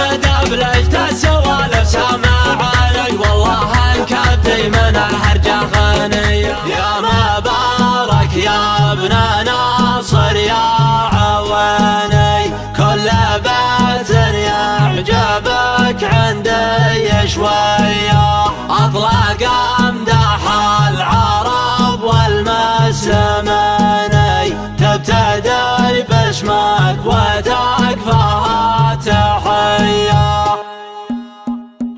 مدى بلجت السوالف سامعني، والله انكبتي من الهرجة غنية. يا مبارك يا ابن ناصر يا عواني، كل بيت يعجبك عندي شوية، اطلق امدح العرب والمسلمين، تبتدي باسمك وتكفاها تحية.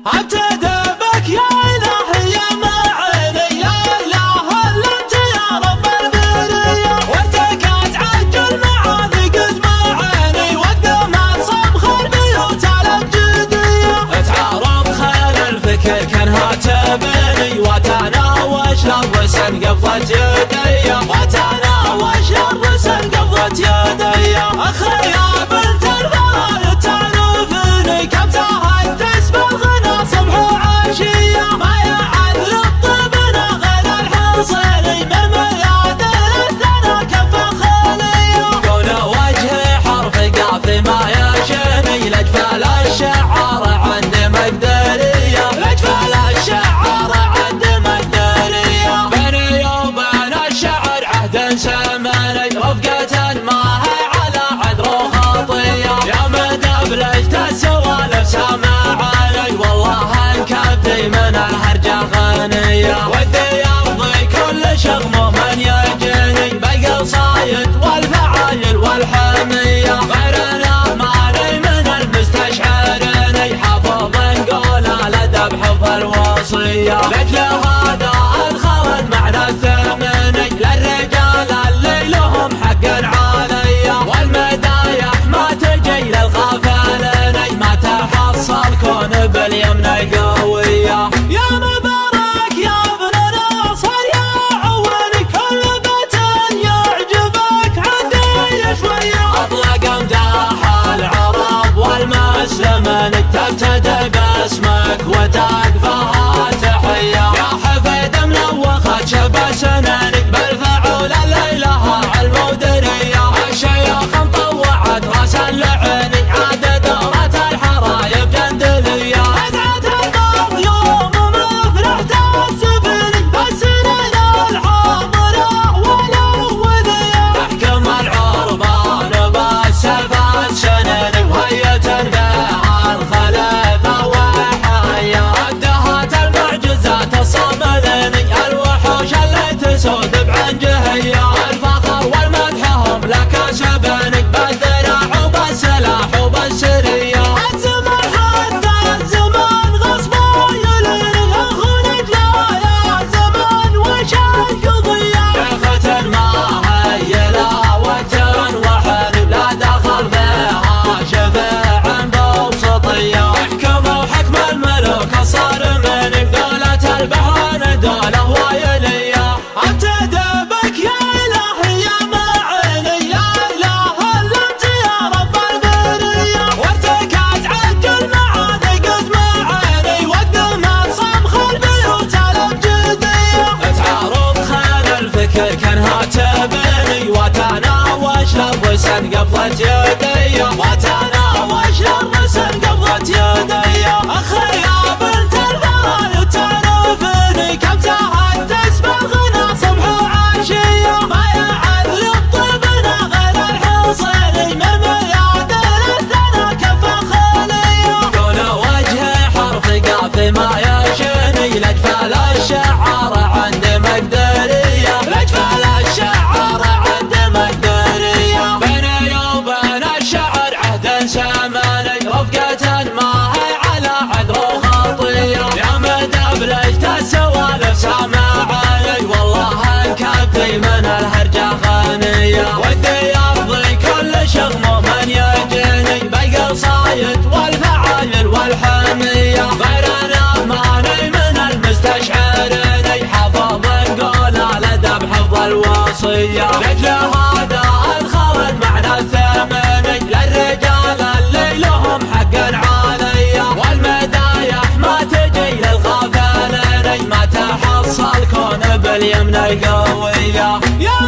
ابتدي بك يا الهي يا معيني، يا اله الا انت يا رب البرية، وانتك تعجل معاني قد معاني، وقدمت صبخ البيوت على الجدية. تعرض خيل الفكر كانها تبني، وتناوش للرسن قبضة يدي، وتناوش للرسن قبضة يدي. اخي يا بنت البرايا تعرفني، كم تهدس بالغنى صبح وعشية، ما يعد للطبن غير الحصيني، من ميادين الثنا كف خالية. كون وجهي حرف قاف ما يشني، لجفال الشعار عند مقدرية، لجفال الشعار عند مقدرية. بيني وبين الشعر عهد سماني، رفقة ما هي على عذر وخطية. يا مدى بلجت السوالف سامعني، والله انكبتي من الهرجة غنية. ودي يرضي كل شغم من يجيني، بالقصايد والفعايل والحمية، غيرنا ماني من المستشعرين، حافظ نقول الادب حفظ الوصية. لاجل هذا ادخل المعنى الثمني، للرجال اللي لهم حق عليا، والمدايح ما تجي للغفلين، ما تحصل كون باليمن قوية. يا مبارك يا ابن ناصر يا عواني، كل بيت يعجبك عندي شوية، اطلق امداح العرب والمسلمين، تبتدي باسمك وتكفاها تحية. يا حفيد ملوخة شبه سنانك، بالفعول الليلة علم ودرية، الشيوخ مطوعت راس اللعيني، عاد دورة الحرايب جندلية. ادعت النار يوم مفرحة السفيني، السنين الحاضرة والاولية، تحكم العربان بالسيف السنين، وهي تنبيع الخليفة وحية. ادهت المعجزات الصامليني، الوحوش اللي تسود بعنجهية، الفخر والمدحهم لك سبني، بالذراع وبالسلاح وبالسرية. الزمن حتى الزمن غصبا يليني، اخرج لا يا زمن وش القضية. شيخة ما هي لا وتن وحن، لا دخل فيها شفيع بوسطية، احكموا حكم الملوك الصارمين، دولة البحرين دولة ويلية. ابتدي بك يا الهي يا معيني، يا اله الا انت يا رب البرية، وانتك تعجل معاني قد معاني، وقدمت صمخ البيوت على الجدية. تعرض خيل الفكر كانها تبني، وتناوش للرسن قبضة يدي، وتناوش للرسن قبضة يدي. اخي يا بنت البرايا تعرفني، كم تهدس بالغنى صبح وعشية، ما يعد للطبن غير الحصيني، من ميادين الثنا كف خالية. كون وجهي حرف قاف ما يشني، لجفال الشعار عند مقدرية، لجفال الشعار عند مقدرية. بيني وبين الشعر عهد سماني، رفقة ما هي على عذر وخطية. يا مدى بلجت السوالف سامعني، والله انكبتي من الهرجة غنية. ودي يرضي كل شغم من يجيني، بالقصايد والفعايل والحمية، غيرنا ماني من المستشعرين، حافظ نقول الادب حفظ الوصية. لاجل هذا ادخل المعنى الثمني، للرجال اللي لهم حق عليا، والمدايح ما تجي للغفلين، ما تحصل كون باليمن قوية. يا